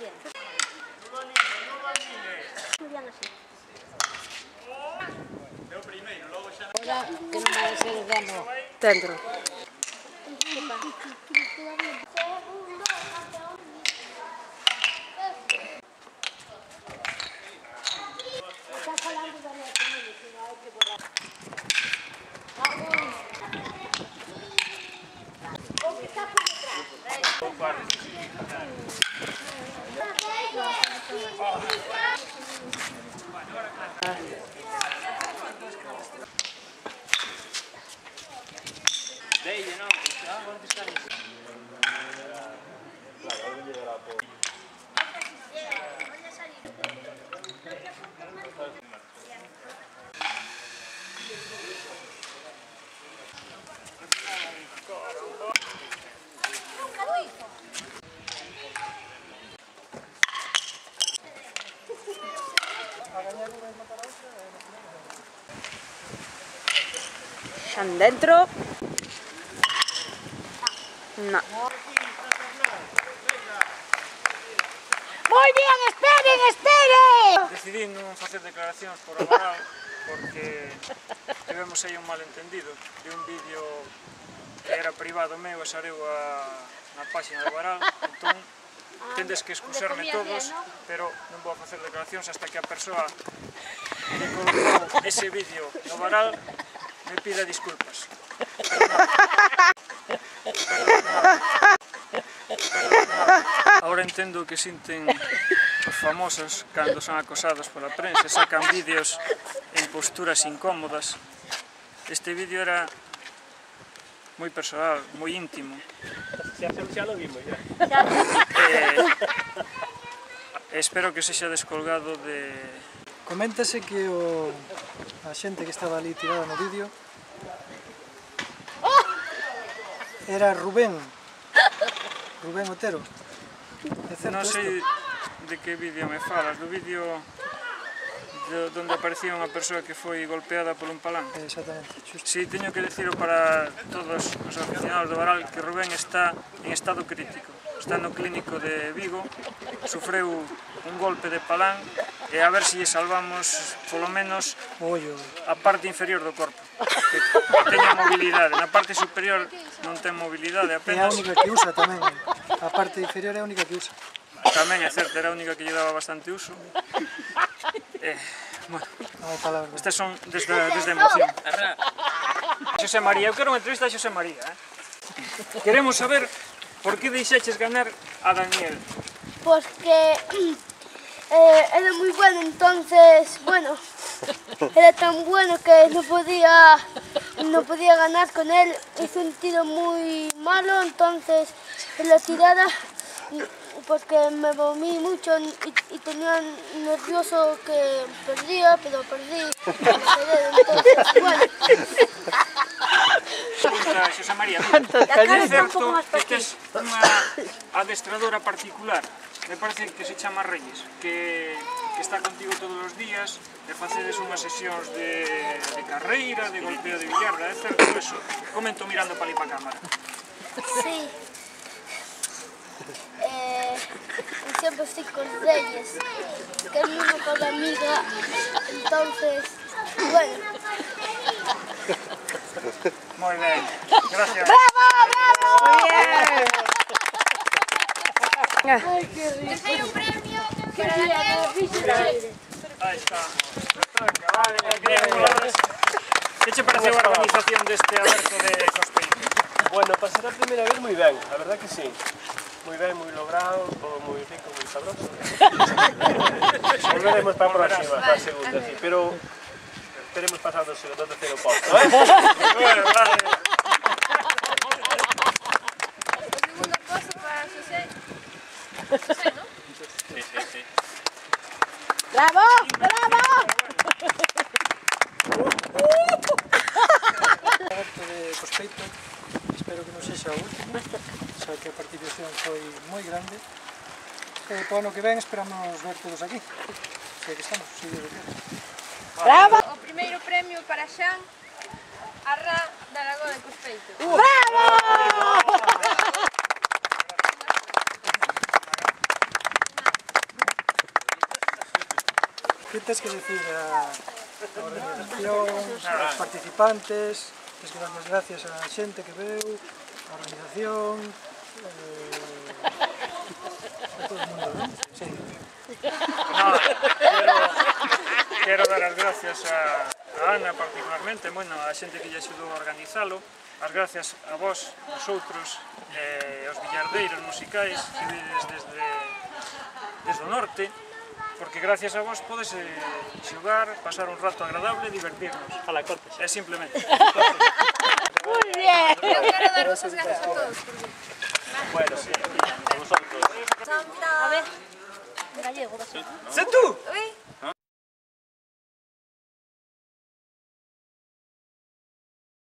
bien. Muy bien así. Ahora que non vai ser o dano Dentro. Xan dentro. No. Moi bien, esperen, esperen! Decidí non facer declaracións por Amaral porque tivemos aí un malentendido de un vídeo que era privado meu e sareu na página do Varal, entón tendes que excusarme todos, pero non vou facer declaracións hasta que a persoa que colocou ese vídeo no Varal me pida disculpas. Ahora entendo o que sinten os famosos cando son acosados pola prensa, sacan vídeos en posturas incómodas. Este vídeo era moi personal, moi íntimo. Xa lo vimos, ya. Espero que sexa descolgado de... Coméntase que a xente que estaba ali tirada no vídeo era Rubén Otero. É certo Non sei isto? de que vídeo me falas, do vídeo onde aparecía unha persoa que foi golpeada por un palán. Exactamente, xusto. Si, teño que decirlo para todos os aficionados do Varal que Rubén está en estado crítico. Está no clínico de Vigo, sufreu un golpe de palán e a ver se lle salvamos polo menos a parte inferior do corpo, que teña mobilidade. Na parte superior non ten mobilidade É a apenas. única que usa tamén, a parte inferior é a única que usa. Tamén é certo, era a única que lle daba bastante uso. Bueno, Non hai palabras. estas son desde a emoción. Xosé María, eu quero unha entrevista a Xosé María. Queremos saber por que deixaches ganar a Daniel. Pues que era muy bueno, entonces, bueno, era tan bueno que no podía ganar con él. Hizo un tiro muy malo, entonces en la tirada, pues que me volví mucho y tenía nervioso que perdía, pero perdí. Entonces, bueno. Xosé María, é certo que tes unha adestradora particular, me parece que se chama Reyes, que está contigo todos os días e facedes unhas sesións de carreira, de golpeo de billarda, é certo eso? Comento mirando para ali para a cámara. Sí. Siempre estoy con Reyes, que es mi mejor amiga, entonces, bueno. Moi ben, gracias. Bravo, bravo! Moi bien! Ay, qué rico. Terceiro premio para Daniel. Aí está. Que che pareceu a organización deste aberto de Cospeito? Bueno, para ser a primeira vez moi ben, a verdad que sí. Moi ben, moi logrado, todo moi rico, moi sabroso. Volveremos para a próxima, para a segunda, sí, pero esperemos pasando o segundo, terceiro posto, eh? Bueno, vale. El segundo puesto para José. José, ¿no? Sí, sí, sí. Bravo, bravo! Aberto de Cospeito, espero que non sexa o último, xa que a participación foi moi grande. Po ano que ven esperamos ver todos aquí. Sei que estamos, sí, de Dios. Bravo! O primeiro premio para Xan Arra da Lagoa de Cospeito. Bravo! que tens que decir a organización, aos participantes, tens que dar as gracias á xente que veu, a organización, a todo o mundo, non? Sí. No, quero dar as gracias a Ana particularmente, bueno, a xente que lle axudou a organizalo, as gracias a vos, os outros, aos billardeiros musicais que vides desde o norte, porque gracias a vos podes xogar, pasar un rato agradable e divertirnos. É simplemente. Muy bien. Yo quiero dar muchas gracias a todos. Bueno, sí, a vosotros. Chao. A ver, gallego, vas a... Sé tú! Oui.